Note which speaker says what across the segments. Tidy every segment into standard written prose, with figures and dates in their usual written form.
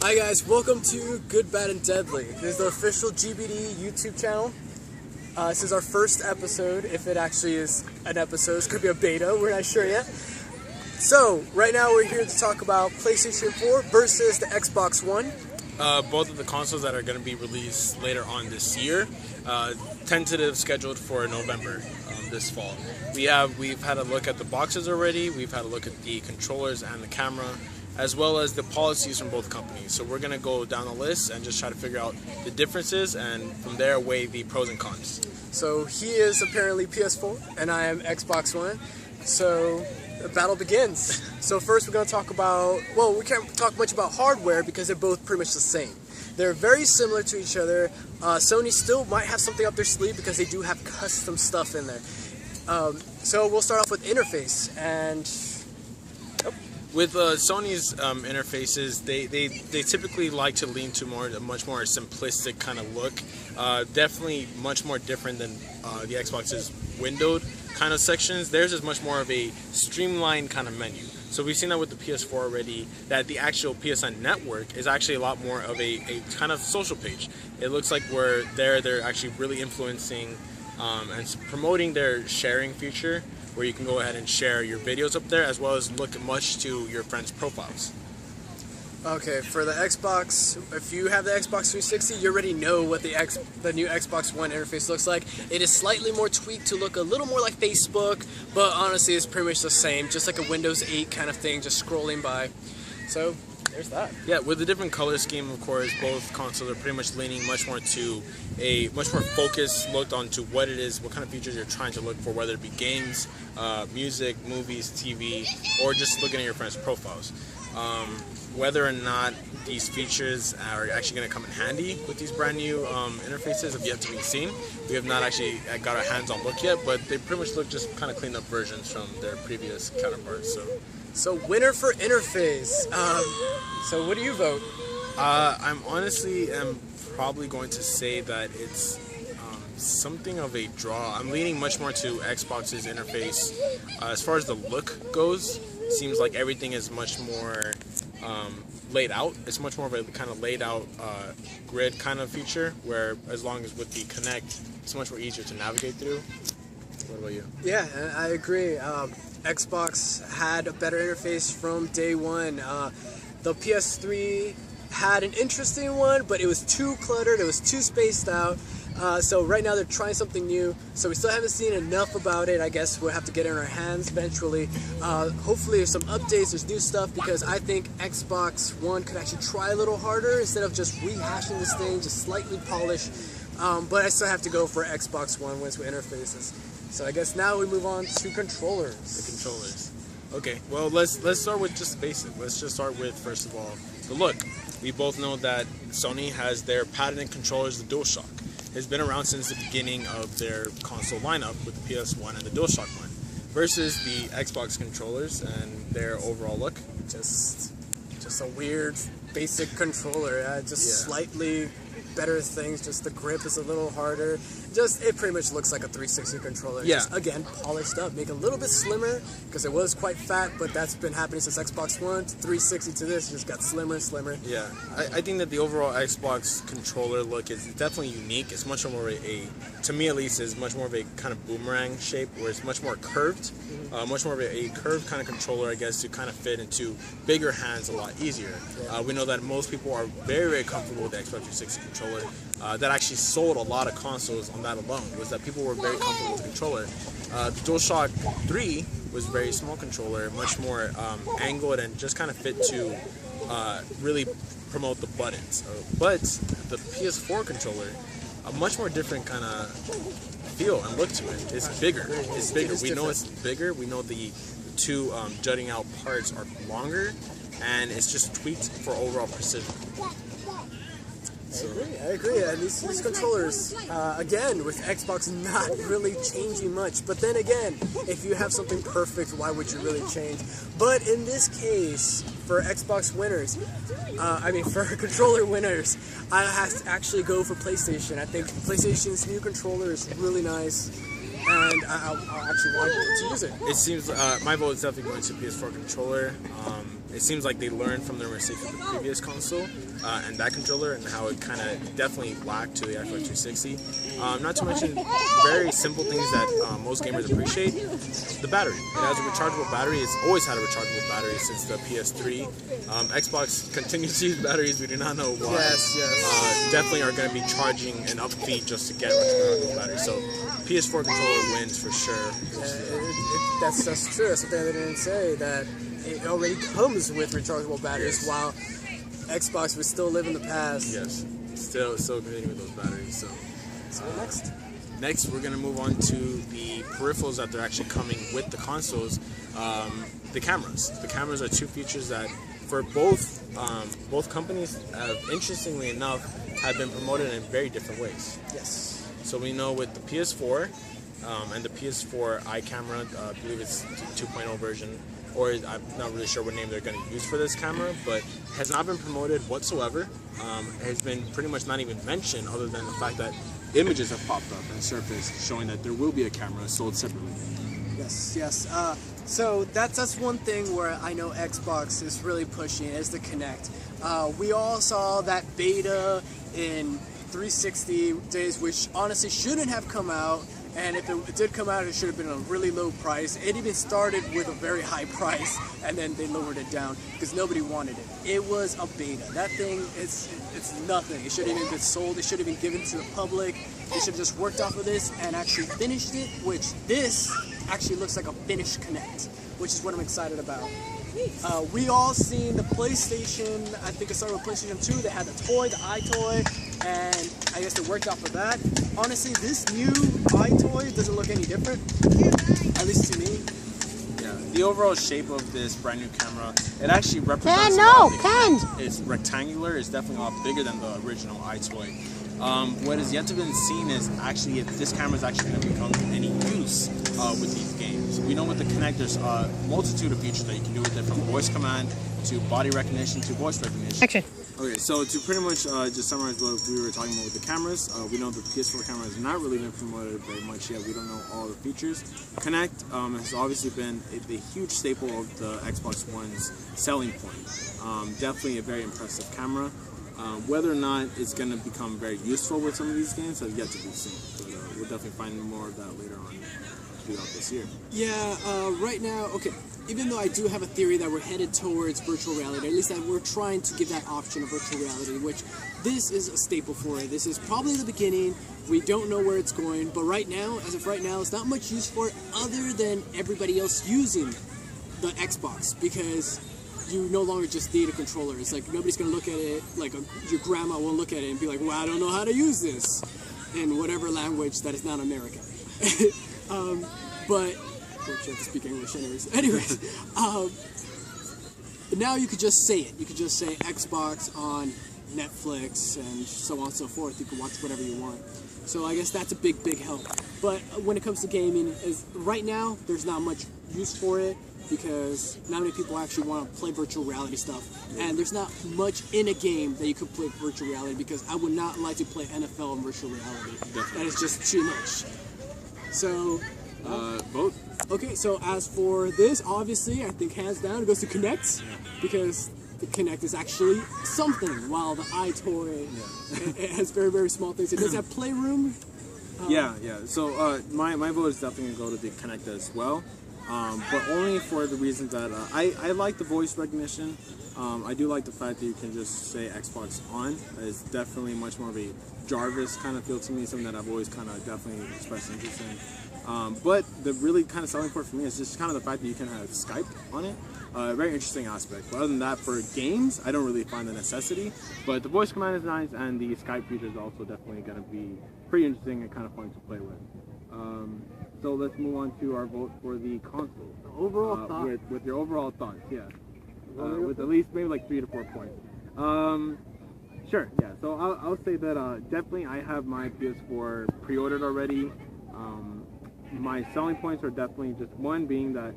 Speaker 1: Hi guys, welcome to Good, Bad, and Deadly. This is the official Gbd YouTube channel. This is our first episode, if it actually is an episode. This could be a beta, we're not sure yet. So, right now we're here to talk about PlayStation 4 versus the Xbox One.
Speaker 2: Both of the consoles that are going to be released later on this year. Tentative scheduled for November this fall. We've had a look at the boxes already. We've had a look at the controllers and the camera, as well as the policies from both companies. So we're going to go down the list and just try to figure out the differences and from there weigh the pros and cons.
Speaker 1: So he is apparently PS4 and I am Xbox One. So the battle begins. So first we're going to talk about, well, we can't talk much about hardware because they're both pretty much the same. They're very similar to each other. Sony still might have something up their sleeve because they do have custom stuff in there. So we'll start off with interface and...
Speaker 2: With Sony's interfaces, they typically like to lean to a much more simplistic kind of look. Definitely much more different than the Xbox's windowed kind of sections. Theirs is much more of a streamlined kind of menu. So we've seen that with the PS4 already, that the actual PSN network is actually a lot more of a kind of social page. It looks like they're actually really influencing and promoting their sharing feature, where you can go ahead and share your videos up there as well as look much to your friends' profiles.
Speaker 1: Okay, for the Xbox, if you have the Xbox 360, you already know what the new Xbox One interface looks like. It is slightly more tweaked to look a little more like Facebook, but honestly it's pretty much the same, just like a Windows 8 kind of thing, just scrolling by. So, there's that. Yeah,
Speaker 2: with a different color scheme, of course, both consoles are pretty much leaning much more to a much more focused look onto what it is, what kind of features you're trying to look for, whether it be games, music, movies, TV, or just looking at your friends' profiles. Whether or not these features are actually going to come in handy with these brand new interfaces have yet to be seen. We have not actually got our hands on look yet, but they pretty much look just kind of cleaned up versions from their previous counterparts.
Speaker 1: So winner for interface. So what do you vote?
Speaker 2: I'm honestly probably going to say that it's something of a draw. I'm leaning much more to Xbox's interface. As far as the look goes, it seems like everything is much more laid out. It's much more of a kind of laid out grid kind of feature, where as long as with the Kinect, it's much more easier to navigate through. What about you?
Speaker 1: Yeah, I agree. Xbox had a better interface from day one. The PS3 had an interesting one, but it was too cluttered, it was too spaced out. So right now they're trying something new, so we still haven't seen enough about it. I guess we'll have to get it in our hands eventually. Hopefully there's some updates, there's new stuff, because I think Xbox One could actually try a little harder instead of just rehashing this thing, just slightly polish. But I still have to go for Xbox One with interfaces. So I guess now we move on to controllers.
Speaker 2: The controllers. Okay, well let's start with just basic. Let's just start with, first of all, the look. We both know that Sony has their patented controllers, the DualShock. It's been around since the beginning of their console lineup with the PS1 and the DualShock one, versus the Xbox controllers and their overall look.
Speaker 1: Just a weird basic controller. Slightly better things. Just the grip is a little harder. It pretty much looks like a 360 controller.
Speaker 2: Yeah.
Speaker 1: Just, again, polished up, make it a little bit slimmer, because it was quite fat, but that's been happening since Xbox One. 360 to this, just got slimmer and slimmer.
Speaker 2: Yeah, I think that the overall Xbox controller look is definitely unique. It's much more to me at least, is much more of a kind of boomerang shape, where it's much more curved, much more of a curved kind of controller, I guess, to kind of fit into bigger hands a lot easier. Yeah. We know that most people are very, very comfortable with the Xbox 360 controller. That actually sold a lot of consoles on that alone, was that people were very comfortable with the controller. The DualShock 3 was a very small controller, much more angled and just kind of fit to really promote the buttons. But the PS4 controller, a much more different kind of feel and look to it. It's bigger. It's bigger. We know it's bigger. We know the two jutting out parts are longer, and it's just tweaked for overall precision.
Speaker 1: I agree. And these controllers, again, with Xbox not really changing much. But then again, if you have something perfect, why would you really change? But in this case, for Xbox winners, for controller winners, I have to actually go for PlayStation. I think PlayStation's new controller is really nice, and I'll actually want to use it.
Speaker 2: It seems my vote is definitely going to PS4 controller. it seems like they learned from their mistakes with the previous console and that controller, and how it kind of definitely lacked to the Xbox 360. Not to mention very simple things that most gamers appreciate. The battery. It has a rechargeable battery. It's always had a rechargeable battery since the PS3. Xbox continues to use batteries. We do not know why.
Speaker 1: Yes.
Speaker 2: Definitely are going to be charging an upfeed just to get a rechargeable battery. So PS4 controller wins for sure.
Speaker 1: That's true. That's something they didn't say, that it already comes with rechargeable batteries, while Xbox would still live in the past.
Speaker 2: Yes, still competing with those batteries. So
Speaker 1: next.
Speaker 2: Next, we're going to move on to the peripherals that they're actually coming with the consoles. The cameras. The cameras are two features that, for both companies, interestingly enough, have been promoted in very different ways.
Speaker 1: Yes.
Speaker 2: So we know with the PS4 and the PS4 eye camera, I believe it's 2.0 version, or I'm not really sure what name they're going to use for this camera, but has not been promoted whatsoever. Has been pretty much not even mentioned, other than the fact that images have popped up and surfaced showing that there will be a camera sold separately.
Speaker 1: Yes. So that's one thing where I know Xbox is really pushing, is the Kinect. We all saw that beta in 360 days, which honestly shouldn't have come out. And if it did come out, it should have been a really low price. It even started with a very high price, and then they lowered it down because nobody wanted it. It was a beta. That thing, it's nothing. It shouldn't even been sold. It should have been given to the public. They should have just worked off of this and actually finished it, which this actually looks like a finished Kinect, which is what I'm excited about. We all seen the PlayStation, I think it started with PlayStation 2, they had the toy, the iToy, and I guess they worked off of that. Honestly, this new iToy doesn't look any different, at least to me.
Speaker 2: Yeah, the overall shape of this brand new camera, it actually represents it's rectangular, it's definitely a lot bigger than the original iToy. What is yet to be seen is actually if this camera is actually going to become any use with these games. We know with the Kinect there's a multitude of features that you can do with it, from voice command to body recognition to voice recognition.
Speaker 3: Action.
Speaker 2: Okay, so to pretty much just summarize what we were talking about with the cameras, we know the PS4 camera has not really been promoted very much yet. We don't know all the features. Kinect has obviously been a huge staple of the Xbox One's selling point. Definitely a very impressive camera. Whether or not it's going to become very useful with some of these games has yet to be seen. But we'll definitely find more of that later on throughout this year.
Speaker 1: Yeah, right now, okay, even though I do have a theory that we're headed towards virtual reality, at least that we're trying to give that option of virtual reality, which this is a staple for it. This is probably the beginning. We don't know where it's going, but right now, as of right now, it's not much use for it other than everybody else using the Xbox, because you no longer just need a controller. It's like nobody's gonna look at it, like your grandma will look at it and be like, well, I don't know how to use this in whatever language that is not American. But you have to speak English anyways. Now you could just say it. You could just say Xbox on Netflix and so on and so forth. You can watch whatever you want. So I guess that's a big help. But when it comes to gaming, right now there's not much use for it, because not many people actually want to play virtual reality stuff, and there's not much in a game that you could play virtual reality, because I would not like to play NFL in virtual reality. That is just too much. So
Speaker 2: Both.
Speaker 1: Okay, so as for this, obviously I think hands down it goes to Kinect, because the Kinect is actually something, while the iToy it has very small things. It does have playroom.
Speaker 2: Yeah. So my vote is definitely going to go to the Kinect as well. But only for the reason that I like the voice recognition. I do like the fact that you can just say Xbox on. It's definitely much more of a Jarvis kind of feel to me, something that I've always kind of definitely expressed interest in. But the really kind of selling point for me is just kind of the fact that you can have Skype on it. Very interesting aspect. But other than that, for games, I don't really find the necessity. But the voice command is nice, and the Skype feature is also definitely going to be pretty interesting and kind of fun to play with. So let's move on to our vote for the console.
Speaker 1: Overall thought.
Speaker 2: With your overall thoughts, yeah. With at least maybe like 3 to 4 points. Sure, yeah. So I'll say that definitely I have my PS4 pre-ordered already. My selling points are definitely just one being that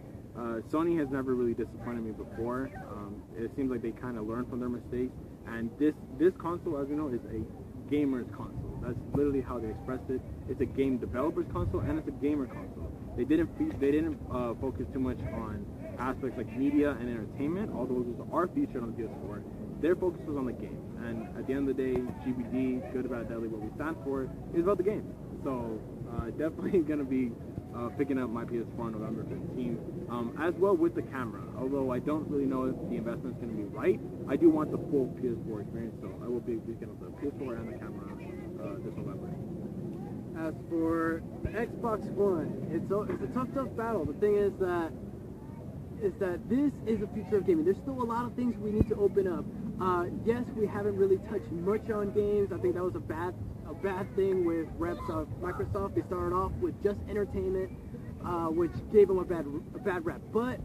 Speaker 2: Sony has never really disappointed me before. It seems like they kind of learned from their mistakes, and this console, as you know, is a gamer's console. That's literally how they expressed it. It's a game developer's console, and it's a gamer console. They didn't focus too much on aspects like media and entertainment, all those are featured on the PS4. Their focus was on the game, and at the end of the day, GBD, Good, Bad, Deadly, what we stand for, is about the game. So definitely gonna be picking up my PS4 on November 15th, as well with the camera. Although I don't really know if the investment's gonna be right, I do want the full PS4 experience, so I will be picking up the PS4 and the camera this November.
Speaker 3: As for the Xbox One, it's a tough battle. The thing is that this is the future of gaming. There's still a lot of things we need to open up. Yes, we haven't really touched much on games. I think that was a bad thing with reps of Microsoft. They started off with just entertainment, which gave them a bad rep. But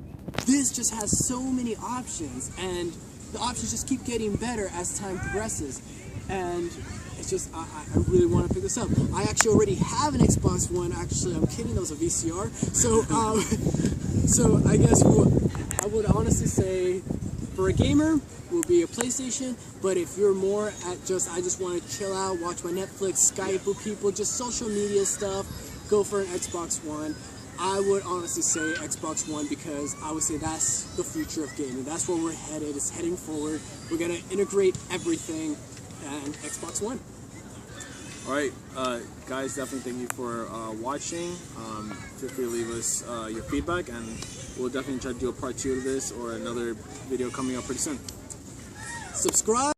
Speaker 3: this just has so many options, and the options just keep getting better as time progresses. And it's just, I really want to pick this up. I actually already have an Xbox One. Actually, I'm kidding, that was a VCR. So, so I guess I would honestly say, for a gamer, will be a PlayStation. But if you're more at I just want to chill out, watch my Netflix, Skype with people, just social media stuff, go for an Xbox One. I would honestly say Xbox One, because I would say that's the future of gaming. That's where we're headed. It's heading forward. We're going to integrate everything, and Xbox One.
Speaker 2: Alright, guys, definitely thank you for watching. Feel free to leave us your feedback, and we'll definitely try to do a part 2 of this or another video coming up pretty soon.
Speaker 1: Subscribe.